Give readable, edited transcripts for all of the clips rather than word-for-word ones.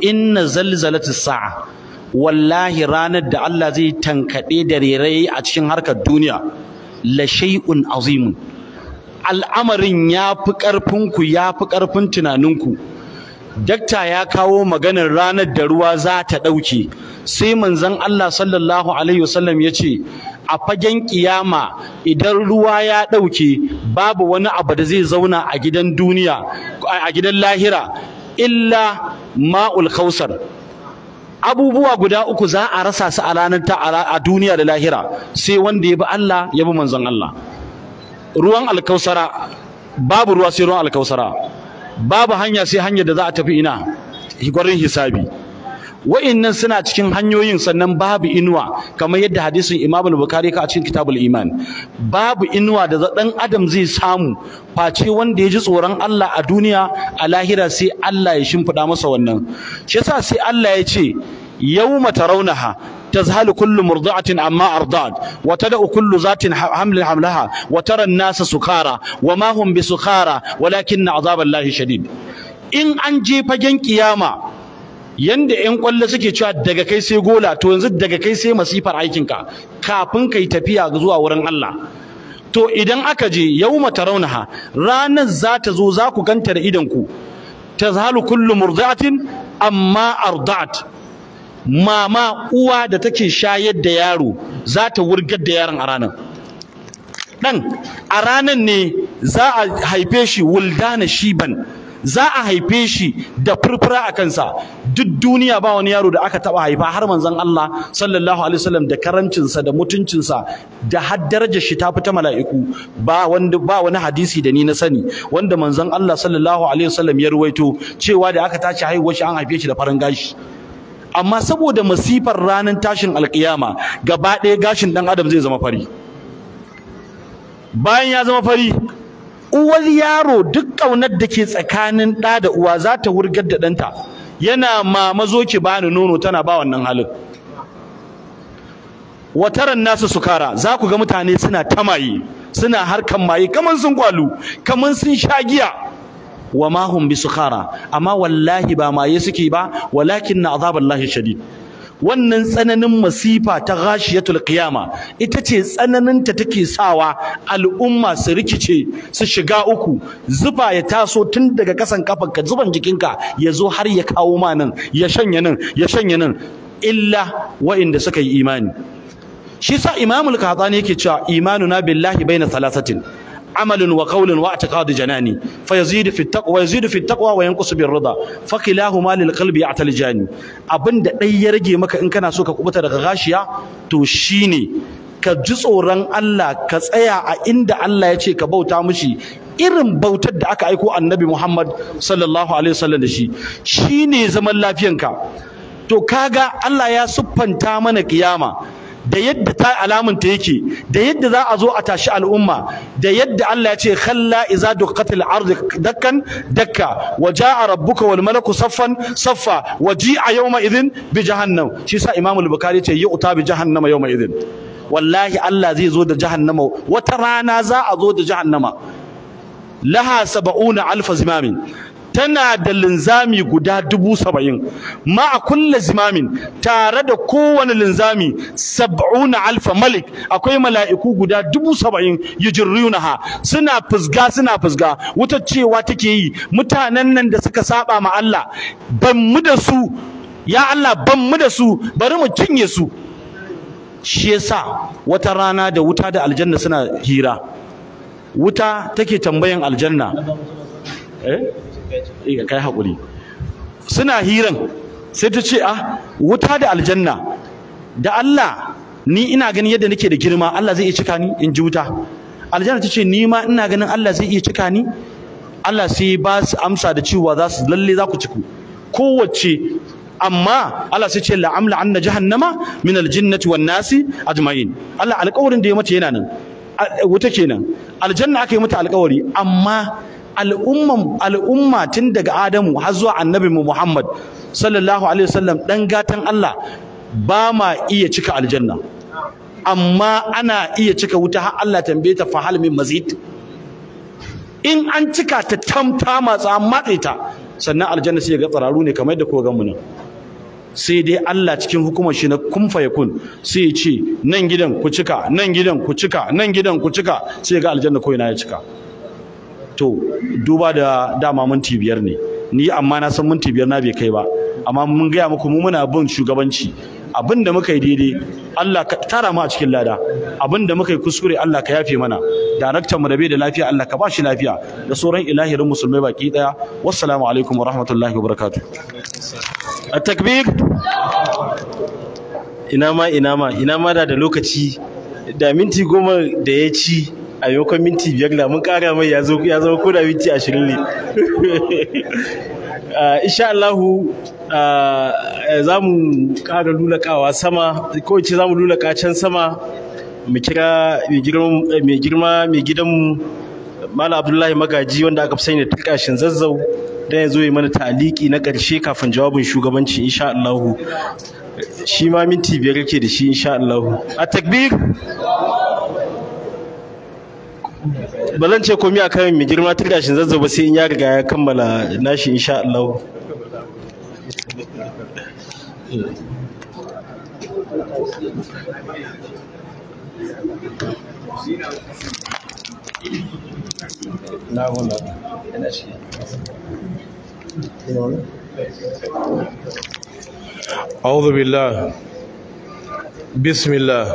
inna zalzalatis sa'a wallahi ranar da Allah zai tankade da rerai a cikin harkar duniya la shay'un azimun al'amarin yafi karfin ku yafi karfin tunaninku. Dakta ya kawo maganar ranar da ruwa za ta dauke, sai manzon Allah sallallahu alaihi wasallam yace a fagen kiyama idan ruwa ya dauke babu wani abu da zai zauna a gidan duniya a gidan lahira illa ma'ul kausar. Abubuwa guda uku za a rasa su a ranar a duniya da lahira sai wanda ya bi Allah ya bi manzon Allah. Ruwan alkausara, babu ruwa sai ruwan alkausara, babu hanya sai hanyar da za a tafi ina gwarin hisabi. Wa'innan suna cikin hanyoyin, sannan babu inuwa kamar yadda hadisin Imam al-Bukhari ka a cikin Kitabul Iman. Babu inuwa da dan adam zai samu face wanda ya ji tsoron Allah a duniya, a lahira sai Allah ya shimfida masa wannan. Shi yasa sai Allah ya ce yawma tarawnaha tazhalu kullu murdi'atin amma arda'at wa tad'u kullu zatin hamlin hamlaha wa tara an-nasa sukara wa ma hum bisukara walakinna 'adhaballahi shadid. In an je fagen kiyama yanda ƴan kwallo suke cewa daga kai sai gola, to yanzu daga kai sai masifar aikinka kafin kai tafiya zuwa wurin Allah. To idan aka je yawma tarawnaha, ranar za ta zo za ku ganta da idan ku, tazhalu kullu murdi'atin amma arda'at. Mama uwa da take shayar da yaro za ta wurgar da yaron a ranar. Dan a ranar ne za a haife shi wuldana shiban, za a haife shi da furfura a kansa. Duk duniya ba wani yaro da aka taba haifa har manzon Allah sallallahu alaihi wasallam da karancinsa da mutuncinsa da har darajar shi ta fita mala'iku. Ba wani hadisi da ni na sani wanda manzon Allah sallallahu alaihi wasallam ya ruwaito cewa da aka tashi haihuwar shi an haife shi da farin gashi. Amma saboda masifar ranar tashin alkiyama gaba ɗaya gashin ɗan adam zai zama fari. Bayan ya zama fari, uwar yaro duk ƙaunar da ke tsakanin ɗa da uwa za ta wurgar da ɗanta, yana mama zo ki bani nono, tana ba wannan halin. Wataran nasu sukara, za ku ga mutane suna tamaye, suna harkan maye kaman sun kwalu, kaman sun sha giya. Wa ma hum bisukara, amma wallahi ba maye suke ba, walakinna azaballahi shadid. Wannan tsananin masifa ta ghashiyatul qiyama ita ce tsananin ta take sawa al'umma su rikice, su shiga uku, zufa ya taso tun daga kasan kafanka, zuban jikinka ya zo har ya kawo ma nan, ya shanya nan, ya shanya nan, illa wa'inda suka yi imani. Shi sa Imamul Qahtani yake cewa imanuna billahi baina thalathatin عمل وقول واعتقاد جناني فيزيد في التقوى وينقص بالرضا فكلاهما للقلب يعتلجان. abinda dai ya rage maka in kana so ka kubuta daga gashiya to shine ka ji tsoron Allah, ka tsaya a inda Allah ya ce ka bauta mishi irin bautar da aka aiko Annabi Muhammad sallallahu alaihi wasallam da shi, shine zaman lafiyanka. To kaga Allah ya siffanta mana kiyama da yadda ta alamunta yake, da yadda za a zo a tashi al'umma, da yadda Allah ya ce khalla iza duqqatil ardi dakkan dakka wa jaa rabbuka wal malaku saffan saffa wa ji'a yawma idhin bi jahannam. Shi sa Imam al-Bukhari ce yu'ta bi jahannama yawma idhin. Wallahi Allah zai zo da jahannama, wata rana za a zo da jahannama laha 70,000 zimamin, tana da linzami guda 70,000, ma'a kulli zimamin, tare da kowane linzami 70,000 malik, akwai mala'iku guda 70,000 yujrunaha, suna fusga wutar cewa take yi mutanen nan da suka saba ma Allah, ban mu da su ya Allah, ban mu da su, bari mu cinye su. Shi yasa wata rana da wuta da aljanna suna hira, wuta take tambayan aljanna kai haƙuri, suna hiran sai ta ce wuta da aljanna, da Allah ni ina ganin yadda nake da girma, Allah zai iya cika ni? In ji wuta. Aljanna ta ce ni ma ina ganin Allah zai iya cika ni. Allah sai ba su amsa da cewa lalle za ku ciku kowace, amma Allah sai ce la'amla anna jahannama min aljinnati wan nasi ajma'in. Allah alƙawarin da ya mata yana nan, wuta kenan. Aljanna aka yi mata alƙawari, amma al'umma tun daga Adamu har zuwa annabi Muhammad sallallahu alaihi wasallam dan gatan Allah, ba ma iya cika aljanna, amma ana iya cika wuta har Allah tambaye ta fa hal min mazid. In an cika ta tamta matsa matse ta sannan aljanna sai ga tsararu ne kamar yadda ko ga mu nan sai dai Allah cikin hukumar shi na kun fayakun sai ya ce nan gidan ku cika nan gidan ku cika nan gidan ku cika sai ga aljanna ko ina ya cika to duba da dama minti 5 ne ni amma na san minti 5 na bai kai ba amma mun gaya muku mu muna bin shugabanci abinda muka yi daidai Allah ka tara mu a cikin lada abinda muka yi kuskure Allah ka yafe mana daraktan mu da bai da lafiya Allah ka ba shi lafiya da sauran ilahirin musulmai baki daya wassalamu alaikum wa rahmatullahi wa barakatuh at-takbir ina ma da lokaci da minti 10 da ya ci a yokon minti 5 da mun kara mai ya zama ko da minti 20 ne insha Allah za mu kara lulakawa sama ko ce za mu lulaka can sama mu kira mai gidanmu Malam Abdullahi Magaji wanda aka fi sani da Tilkashin Zazzau dan ya zo yi mana taliki na ƙarshe kafin jawabin shugabanci insha Allah shi ma minti 5 yake da shi insha Allah a takbir ba zan ce komai akan mai girma Tilkashin Zazzau ba sai in ya riga ya kammala nashi insha Allah أعوذ بالله بسم الله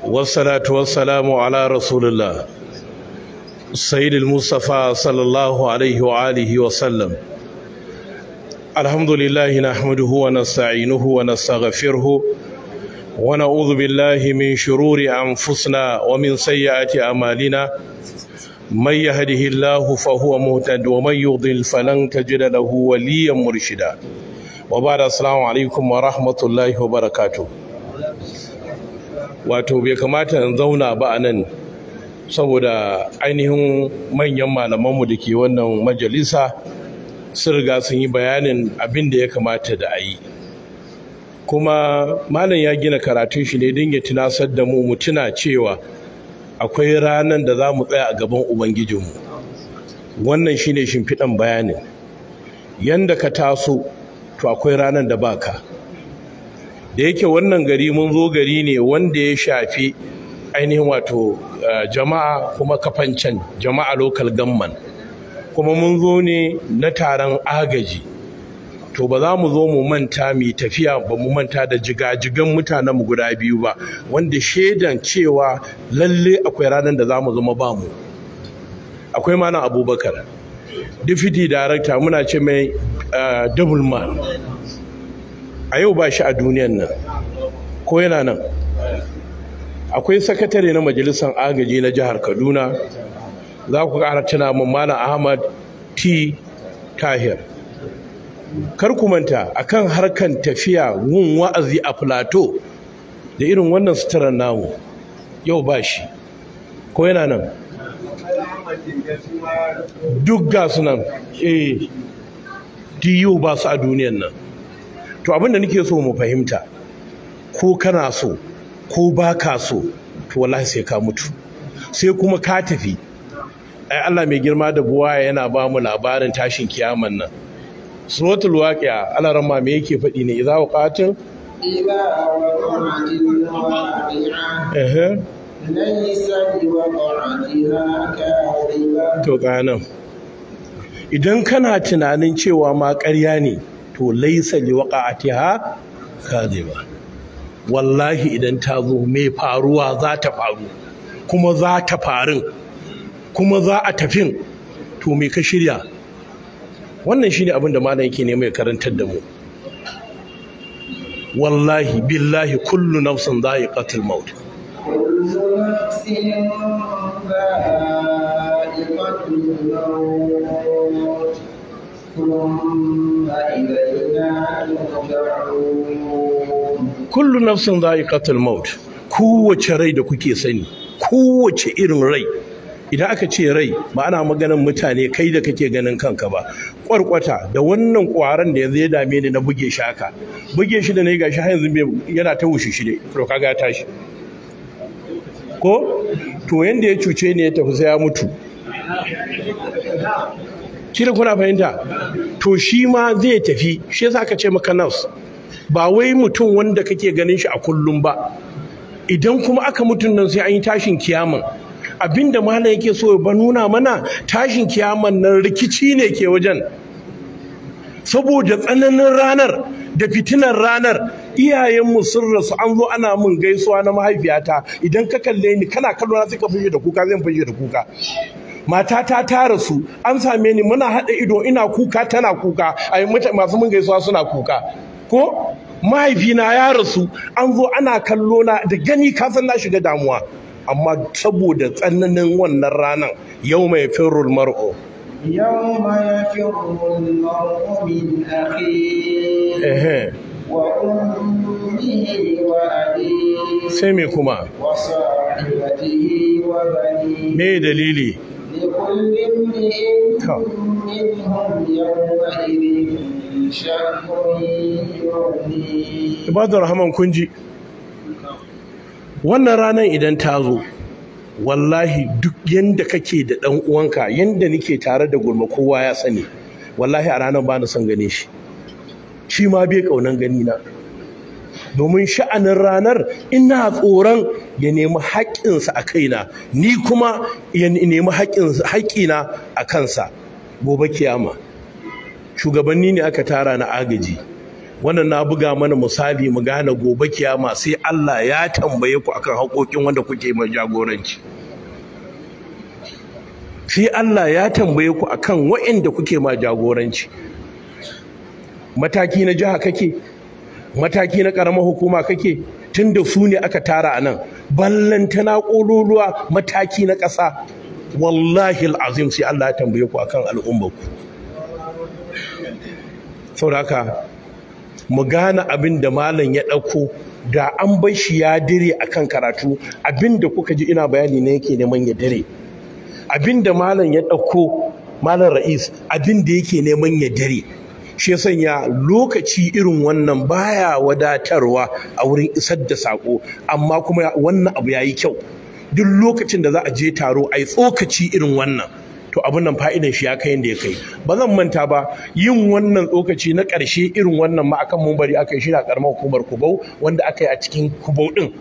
والصلاة والسلام على رسول الله سيد المصطفى صلى الله عليه وآله وسلم الحمد لله نحمده ونستعينه ونستغفره ونعوذ بالله من شرور أنفسنا ومن سيئات أعمالنا من يهده الله فهو مهتد ومن يضلل فلن تجد له وليا مرشدا وبعد السلام عليكم ورحمة الله وبركاته wato bai kamata in zauna ba a nan saboda ainihin manyan malamanmu da ke wannan majalisa sun riga sun yi bayanin abin da ya kamata da a yi kuma malam ya gina karatun shi ne don ya tunasar da mu tuna cewa akwai ranar da za mu tsaya a gaban ubangijinmu wannan shi ne shimfiɗan bayanin yanda ka taso to akwai ranar da baka da yake wannan gari mun zo gari ne wanda ya shafi ainihin wato jama'a kuma kafancan jama'a local government kuma mun zo ne na taron agaji to ba za mu zo mu manta mu tafiya ba mu manta da jigajigan mutanen mu guda biyu ba wanda shaidan cewa lalle akwai ranar da za mu zama ba mu akwai mana Abubakar deputy director muna ce mai double man a yau ba shi a duniyan nan ko yana nan akwai sakatare na majalisar agaji na jihar Kaduna za ku ƙara tuna mun Malam Ahmad T Tahir kar ku manta akan harkan tafiya gun wa'azi a Plateau da irin wannan suturar namu yau ba shi ko yana nan duk ga su nan yau ba su a duniyan nan to abinda nake so mu fahimta ko kana so ko ba ka so to wallahi sai ka mutu sai kuma ka tafi ai Allah mai girma da buwaya yana ba mu labarin tashin kiyaman nan suratul waqi'a Allah ramma me yake faɗi ne idza waqatin to kanan idan kana tunanin cewa ma ƙarya ne to laisa liwaqa'atiha kadhiba wallahi idan ta zo mai faruwa za ta faru kuma za ta farin kuma za a tafin to me ka shirya wannan shine abin da malam yake ne mai karantar da mu wallahi billahi kullu nafsin dha'iqatul maut kullu nafsin dha'iqatul maut kowace rai da kuke sani kowace irin rai idan aka ce rai ba ana maganar mutane kai da kake ganin kanka ba kwarkwata da wannan kwaran da yanzu ya dame ni na buge shi haka buge shi da nayi gashi har yanzu yana ta wushi shi ne to kaga ya tashi ko to yanda ya cuce ne ya tafi sai ya mutu shi da kuna fahimta to shi ma zai tafi. Shi yasa aka ce maka nafs, ba wai mutum wanda kake ganin shi a kullum ba. Idan kuma aka mutun nan sai an yi tashin kiyaman, abinda malam yake so ba nuna mana tashin kiyaman nan rikici ne ke wajen, saboda tsananin ranar da fitinar ranar. Iyayenmu sun rasu, an zo ana mun gaisuwa na mahaifiyata, idan ka kalle ni kana kallo na sai ka fashe da kuka, zan fashe da kuka. Matata ta rasu, an same ni muna haɗa ido, ina kuka tana kuka, ai masu mun gaisuwa suna kuka. Ko mahaifina ya rasu, an zo ana kallo na, da gani ka san na shiga damuwa. Amma saboda tsananin wannan ranar, yau mai firrul mar'u يوم يفر المرء من أخيه وأمه وأبيه سمي كما وصاحبته وبنيه me dalili لكل امرئ منهم يومئذ شأن يغنيه. Ibadar Rahman kun ji wannan ranar idan ta zo, wallahi duk yanda kake da dan uwanka, yanda nake tare da gulma kowa ya sani, wallahi a ranar ba na son gane shi, shi ma bai kaunan gani na, domin sha'anin ranar ina tsoron ya nemi haƙƙinsa a kaina, ni kuma ya nemi haƙƙina a kansa gobe kiyama. Shugabanni ne aka tara na agaji, wannan na buga mana misali mu gane gobe kiyama sai Allah ya tambaye ku akan haƙoƙin wanda kuke mai jagoranci. Sai Allah ya tambaye ku akan waɗanda kuke ma jagoranci. Mataki na jiha kake, mataki na ƙaramar hukuma kake, tunda su ne aka tara a nan, ballantana ƙololuwa mataki na ƙasa. Wallahi al'azim sai Allah ya tambaye ku akan al'ummarku. Saboda haka mu gane abin da malam ya ɗauko, da an bar shi ya dire akan karatu, abin da kuka ji ina bayani ne yake neman ya dire. Abin da malam ya ɗauko, malam Ra'is, abin da yake neman ya dire. Shi sanya lokaci irin wannan baya wadatarwa a wurin isar da sako, amma kuma wannan abu yayi kyau. Duk lokacin da za a je taro ai tsokaci irin wannan, to abin nan fa'idan shi ya kai yanda ya kai. Ba zan manta ba, yin wannan tsokaci na ƙarshe irin wannan ma akan mumbari aka yi shi a ƙaramar hukumar Kubau, wanda aka yi a cikin Kubau ɗin.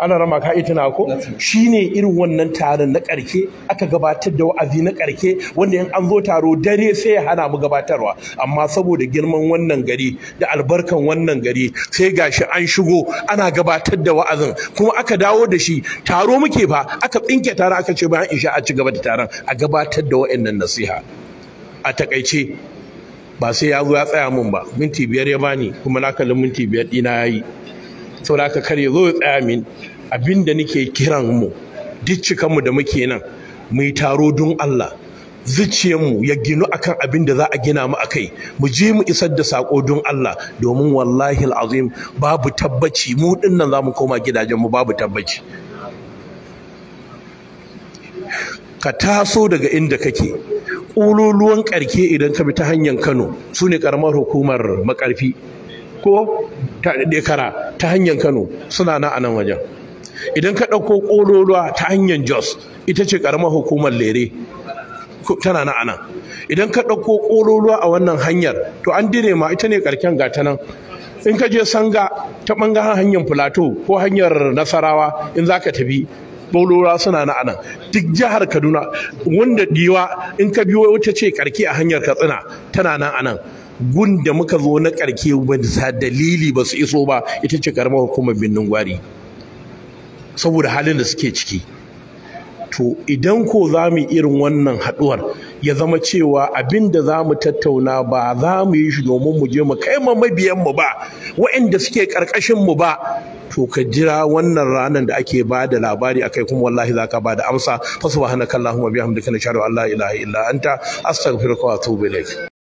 Ana rama ka tuna ko? Shi ne irin wannan taron na ƙarke, aka gabatar da wa'azi na ƙarke, wanda in an zo taro dare sai ya hana mu gabatarwa. Amma saboda girman wannan gari da albarkan wannan gari, sai gashi an shigo ana gabatar da wa'azin, kuma aka dawo da shi taro muke fa, aka tsinke taro aka ce bayan isha a ci gaba da taron a gabatar da wa'annan nasiha. A takaice ba sai ya zo ya tsaya mun ba, minti 5 ya bani, kuma na kalli minti 5 ɗina yayi. Saboda haka kar ya zo ya tsaya min. Abinda nake kiran mu duk cikan mu da muke nan, mu yi taro don Allah, zuciyar mu ya ginu akan abin da za a gina mu akai, mu je mu isar da sako don Allah, domin wallahi alazim babu tabbaci, mu dinnan zamu koma gidajen mu babu tabbaci. Ka taso daga inda kake, ƙololuwan ƙarke idan ka bi ta hanyar Kano, su ne ƙaramar hukumar Makarfi ko ta Dekara ta hanyar Kano, suna na a nan wajen. Idan ka ɗauko ƙololuwa ta hanyar Jos, ita ce ƙaramar hukumar Lere, tana na a nan. Idan ka ɗauko ƙololuwa a wannan hanyar, to an dire ma ita ne ƙarken gata nan. In ka je Sanga ta ɓangaren hanyar Filato ko hanyar Nasarawa, in za ka tafi, ƙololuwa suna na a nan. Duk jihar Kaduna, wanda Diwa in ka biyo wata ce ƙarke a hanyar Katsina, tana nan a nan. Gun da muka zo na ƙarke bisa dalili ba su iso ba, ita ce ƙaramar hukumar Birnin Gwari, saboda halin da suke ciki. To idan ko za mu irin wannan haɗuwar, ya zama cewa abin da za mu tattauna ba za mu yi shi domin mu je mu kai ma mabiyanmu ba, waɗanda suke ƙarƙashinmu ba, to ka jira wannan ranar da ake ba da labari akai, kuma wallahi za ka ba da amsa. Fa subhanakallahumma bihamdika nashhadu an la ilaha illa anta astaghfiruka wa atubu ilaik.